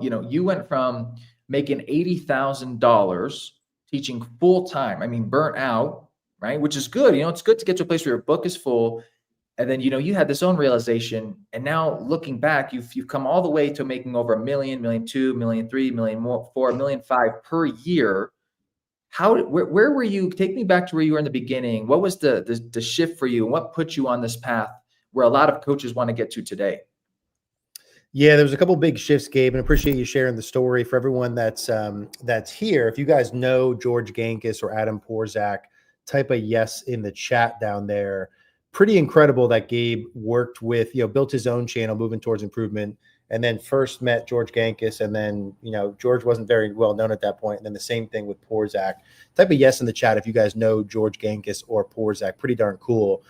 you went from making $80,000 teaching full time. I mean, burnt out, right? Which is good. It's good to get to a place where your book is full. And then, you had this own realization. And now looking back, you've come all the way to making over 1 million, 1,200,000, 1,300,000, million more, 4,500,000 per year. Where were you? Take me back to where you were in the beginning. What was the shift for you? And what put you on this path where a lot of coaches want to get to today? Yeah, there was a couple big shifts, Gabe, and appreciate you sharing the story. For everyone that's here, if you guys know George Gankis or Adam Porzak, type a yes in the chat down there. Pretty incredible that Gabe worked with, built his own channel, moving towards improvement, and then first met George Gankis, and then, George wasn't very well known at that point, and then the same thing with Porzak. Type a yes in the chat if you guys know George Gankis or Porzak. Pretty darn cool.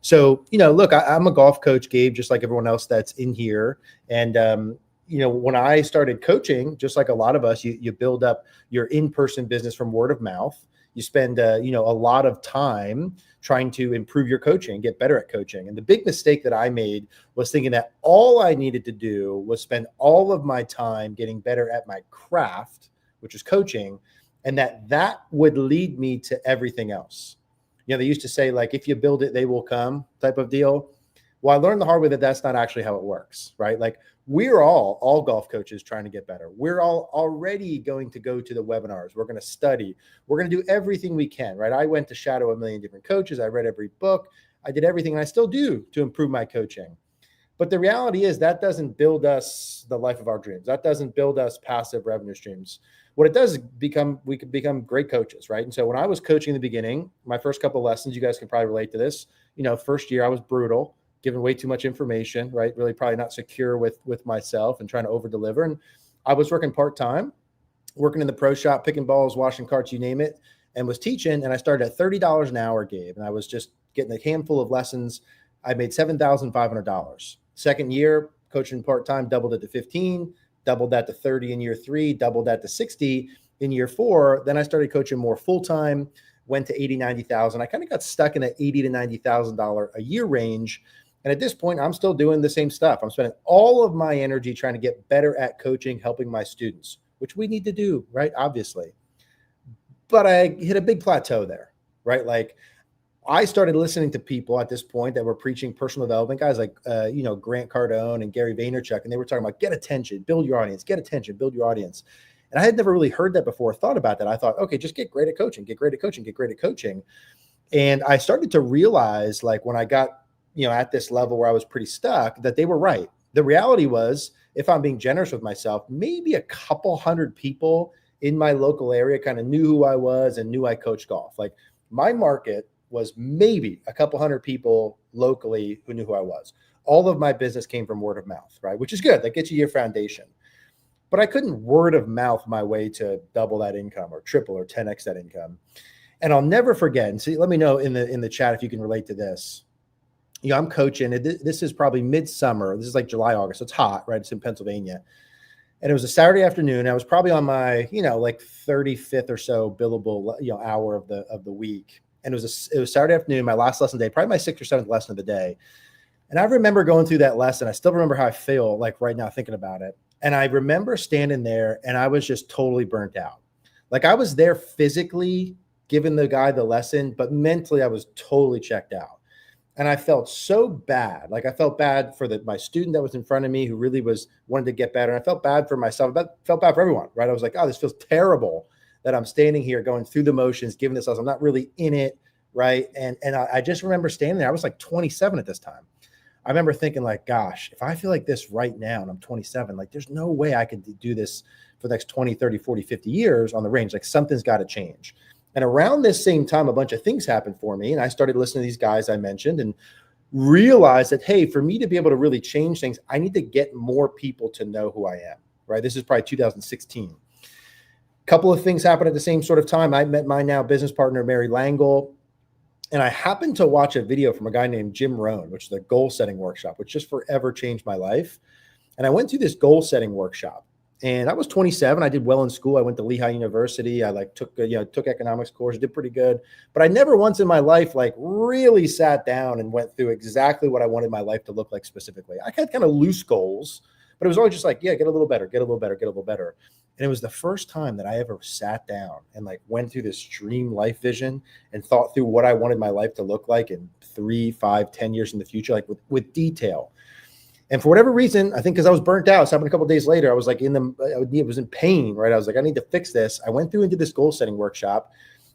So, look, I'm a golf coach, Gabe, just like everyone else that's in here. And, when I started coaching, just like a lot of us, you build up your in-person business from word of mouth. You spend, a lot of time trying to improve your coaching, get better at coaching. And the big mistake that I made was thinking that all I needed to do was spend all of my time getting better at my craft, which is coaching, and that would lead me to everything else. They used to say, like, if you build it, they will come type of deal. Well, I learned the hard way that that's not actually how it works, right? Like, we're all golf coaches trying to get better. We're all already going to go to the webinars. We're going to study. We're going to do everything we can, right? I went to shadow a million different coaches. I read every book. I did everything, and I still do, to improve my coaching. But the reality is that doesn't build us the life of our dreams. That doesn't build us passive revenue streams. What it does is we could become great coaches, right? And so when I was coaching in the beginning, my first couple of lessons, you guys can probably relate to this. First year I was brutal, giving way too much information, right? Really probably not secure with myself and trying to over deliver. And I was working part-time, working in the pro shop, picking balls, washing carts, you name it, and was teaching. And I started at $30 an hour, Gabe. And I was just getting a handful of lessons. I made $7,500. Second year, coaching part-time, doubled it to 15, doubled that to 30 in year 3, doubled that to 60 in year 4. Then I started coaching more full-time, went to 80, 90,000. I kind of got stuck in that $80,000 to $90,000 a year range. And at this point, I'm still doing the same stuff. I'm spending all of my energy trying to get better at coaching, helping my students, which we need to do, right? Obviously. But I hit a big plateau there, right? Like, I started listening to people at this point that were preaching personal development, guys like, Grant Cardone and Gary Vaynerchuk, and they were talking about get attention, build your audience, get attention, build your audience. And I had never really heard that before, thought about that. I thought, okay, just get great at coaching, get great at coaching, get great at coaching. And I started to realize, like, when I got, at this level where I was pretty stuck, that they were right. The reality was, if I'm being generous with myself, maybe a couple hundred people in my local area kind of knew who I was and knew I coached golf. Like, my market was maybe a couple hundred people locally who knew who I was. All of my business came from word of mouth, right? Which is good. That gets you your foundation. But I couldn't word of mouth my way to double that income or triple or 10x that income. And I'll never forget, and see, let me know in the chat if you can relate to this. I'm coaching. This is probably midsummer. This is like July, August. So it's hot, right? It's in Pennsylvania. And it was a Saturday afternoon. I was probably on my, like 35th or so billable, hour of the week. And it was Saturday afternoon, my last lesson day, probably my 6th or 7th lesson of the day. And I remember going through that lesson. I still remember how I feel like right now thinking about it. And I remember standing there and I was just totally burnt out. Like, I was there physically giving the guy the lesson, but mentally I was totally checked out. And I felt so bad. Like, I felt bad for my student that was in front of me who really wanted to get better. And I felt bad for myself. I felt bad for everyone, right? I was like, oh, this feels terrible that I'm standing here going through the motions, giving this lesson. I'm not really in it, right? And I just remember standing there. I was like 27 at this time. I remember thinking, like, gosh, if I feel like this right now and I'm 27, like, there's no way I could do this for the next 20, 30, 40, 50 years on the range. Like, something's got to change. And around this same time, a bunch of things happened for me. And I started listening to these guys I mentioned and realized that, hey, for me to be able to really change things, I need to get more people to know who I am, right? This is probably 2016. Couple of things happened at the same sort of time. I met my now business partner, Mary Langle, and I happened to watch a video from a guy named Jim Rohn, which is a goal setting workshop, which just forever changed my life. And I went through this goal setting workshop, and I was 27. I did well in school. I went to Lehigh University. I took economics course, did pretty good, but I never once in my life really sat down and went through exactly what I wanted my life to look like specifically. I had kind of loose goals, but it was always just like, yeah, get a little better, get a little better, get a little better. And it was the first time that I ever sat down and like went through this dream life vision and thought through what I wanted my life to look like in 3, 5, 10 years in the future, like with detail. And for whatever reason, I think because I was burnt out, it happened a couple of days later, I was like I was in pain, right? I was like, I need to fix this. I went through and did this goal setting workshop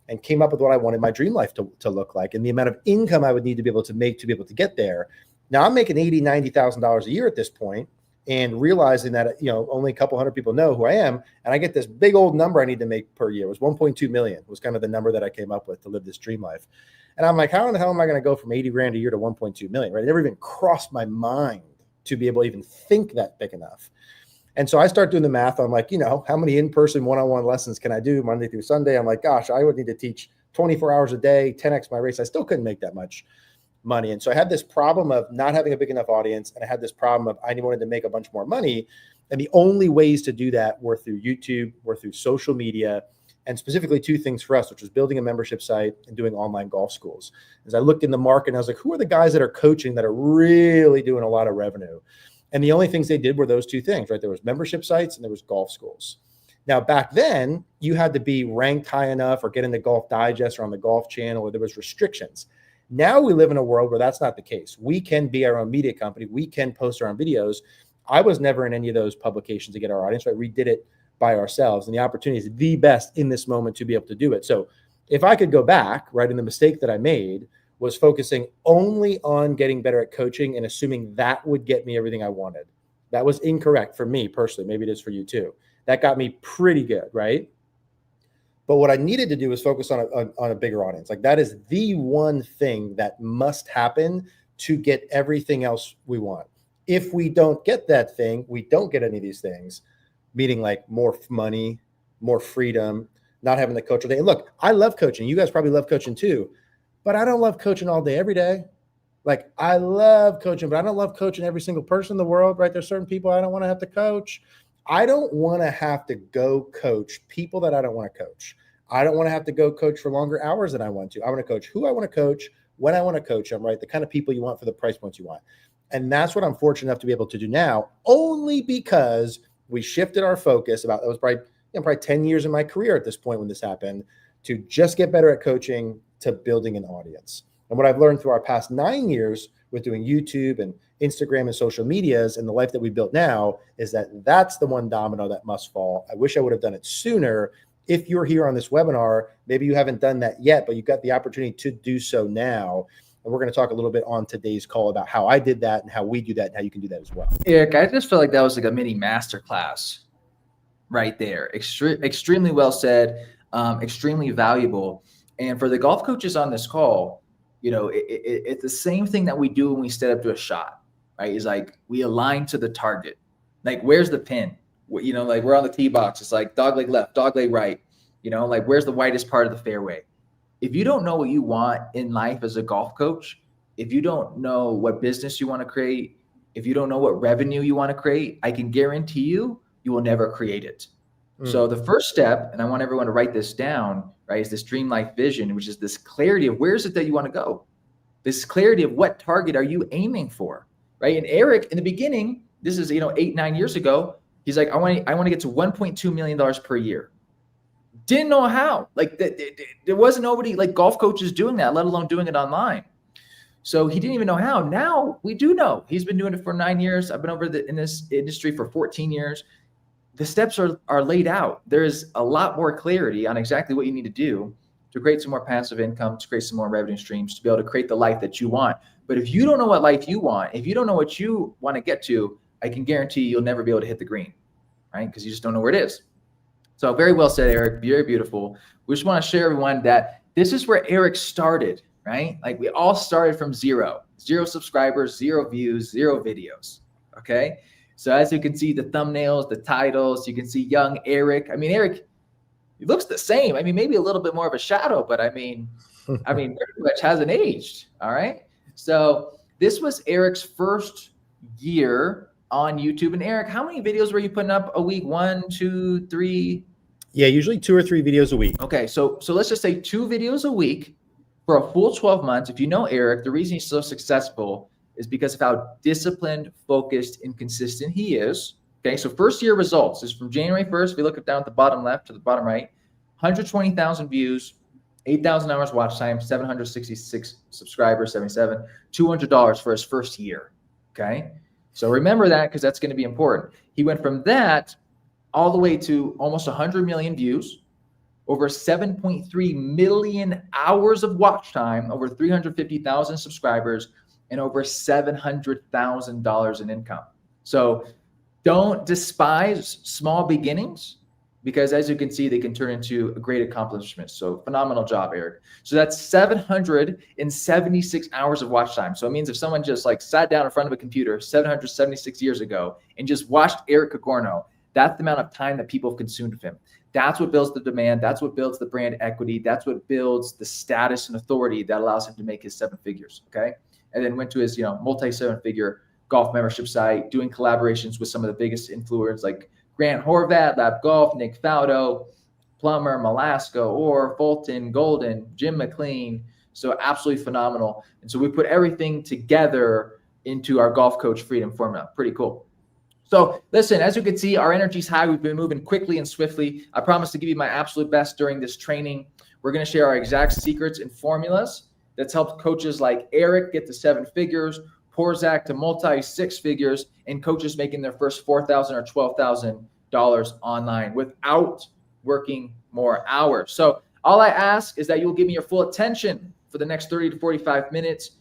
and came up with what I wanted my dream life to look like and the amount of income I would need to be able to make to be able to get there. Now I'm making $80,000, $90,000 a year at this point, and realizing that, only a couple hundred people know who I am. And I get this big old number I need to make per year. It was 1.2 million was kind of the number that I came up with to live this dream life. And I'm like, how in the hell am I going to go from 80 grand a year to 1.2 million, right? It never even crossed my mind to be able to even think that big enough. And so I start doing the math. I'm like, how many in-person one-on-one lessons can I do Monday through Sunday? I'm like, gosh, I would need to teach 24 hours a day, 10x my rates. I still couldn't make that much money. And so I had this problem of not having a big enough audience. And I had this problem of I wanted to make a bunch more money. And the only ways to do that were through YouTube, were through social media, and specifically two things for us, which was building a membership site and doing online golf schools. As I looked in the market and I was like, who are the guys that are coaching that are really doing a lot of revenue? And the only things they did were those two things, right? There was membership sites and there was golf schools. Now, back then, you had to be ranked high enough or get into Golf Digest or on the Golf Channel, or there was restrictions. Now we live in a world where that's not the case. We can be our own media company. We can post our own videos. I was never in any of those publications to get our audience, right? We did it by ourselves, and the opportunity is the best in this moment to be able to do it. So if I could go back, right, and the mistake that I made was focusing only on getting better at coaching and assuming that would get me everything I wanted. That was incorrect for me personally. Maybe it is for you too. That got me pretty good, right? But what I needed to do was focus on a bigger audience. Like that is the one thing that must happen to get everything else we want. If we don't get that thing, we don't get any of these things, meaning like more money, more freedom, not having the coach all day. And look, I love coaching. You guys probably love coaching too, but I don't love coaching all day, every day. Like I love coaching, but I don't love coaching every single person in the world, right? There's certain people I don't want to have to coach. I don't want to have to go coach people that I don't want to coach. I don't want to have to go coach for longer hours than I want to. I want to coach who I want to coach, when I want to coach them, right? The kind of people you want for the price points you want. And that's what I'm fortunate enough to be able to do now, only because we shifted our focus that was probably 10 years in my career at this point when this happened, to just get better at coaching to building an audience. And what I've learned through our past 9 years with doing YouTube and Instagram and social medias and the life that we built now is that that's the one domino that must fall. I wish I would have done it sooner. If you're here on this webinar, maybe you haven't done that yet, but you've got the opportunity to do so now. And we're going to talk a little bit on today's call about how I did that and how we do that and how you can do that as well. Eric, I just feel like that was like a mini masterclass right there. Extremely well said, extremely valuable. And for the golf coaches on this call, it's the same thing that we do when we step up to a shot, right? It's like we align to the target. Like, where's the pin? Like we're on the tee box. It's like dog leg left, dog leg right. Like where's the widest part of the fairway? If you don't know what you want in life as a golf coach, if you don't know what business you want to create, if you don't know what revenue you want to create, I can guarantee you will never create it. So the first step, and I want everyone to write this down, right, is this dream life vision, which is this clarity of where is it that you want to go? This clarity of what target are you aiming for, right? And Eric, in the beginning, this is 8, 9 years ago, he's like, I want to get to $1.2 million per year. Didn't know how. Like there wasn't nobody like golf coaches doing that, let alone doing it online. So he didn't even know how. Now we do know. He's been doing it for 9 years. I've been in this industry for 14 years. The steps are laid out. There's a lot more clarity on exactly what you need to do to create some more passive income, to create some more revenue streams, to be able to create the life that you want. But if you don't know what life you want, if you don't know what you want to get to, I can guarantee you'll never be able to hit the green, right? Because you just don't know where it is. So very well said, Eric. Very beautiful. We just want to share everyone that this is where Eric started, right? Like we all started from zero subscribers, 0 views, 0 videos. Okay. So as you can see the thumbnails, the titles, you can see young Eric. I mean, Eric, he looks the same. I mean, maybe a little bit more of a shadow, but I mean, pretty much hasn't aged. All right. So this was Eric's first year on YouTube. And Eric, how many videos were you putting up a week? 1, 2, 3? Yeah, usually 2 or 3 videos a week. Okay. So let's just say 2 videos a week for a full 12 months. If you know Eric, the reason he's so successful is because of how disciplined, focused, and consistent he is. Okay, so first year results is from January 1st. If we look down at the bottom left to the bottom right, 120,000 views, 8,000 hours watch time, 766 subscribers, 77, $200 for his first year. Okay, so remember that because that's going to be important. He went from that all the way to almost 100 million views, over 7.3 million hours of watch time, over 350,000 subscribers, and over $700,000 in income. So don't despise small beginnings, because as you can see, they can turn into a great accomplishment. So phenomenal job, Eric. So that's 776 hours of watch time. So it means if someone just like sat down in front of a computer 776 years ago and just watched Eric Cogorno, that's the amount of time that people have consumed of him. That's what builds the demand. That's what builds the brand equity. That's what builds the status and authority that allows him to make his 7 figures. Okay. And then went to his, multi-7-figure golf membership site, doing collaborations with some of the biggest influencers like Grant Horvat, Lab Golf, Nick Faldo, Plummer, Malasco, Orr, Fulton, Golden, Jim McLean. So absolutely phenomenal. And so we put everything together into our Golf Coach Freedom Formula. Pretty cool. So listen, as you can see, our energy's high. We've been moving quickly and swiftly. I promise to give you my absolute best during this training. We're going to share our exact secrets and formulas that's helped coaches like Eric get to 7 figures, Porzak to multi-6 figures, and coaches making their first $4,000 or $12,000 online without working more hours. So all I ask is that you'll give me your full attention for the next 30 to 45 minutes.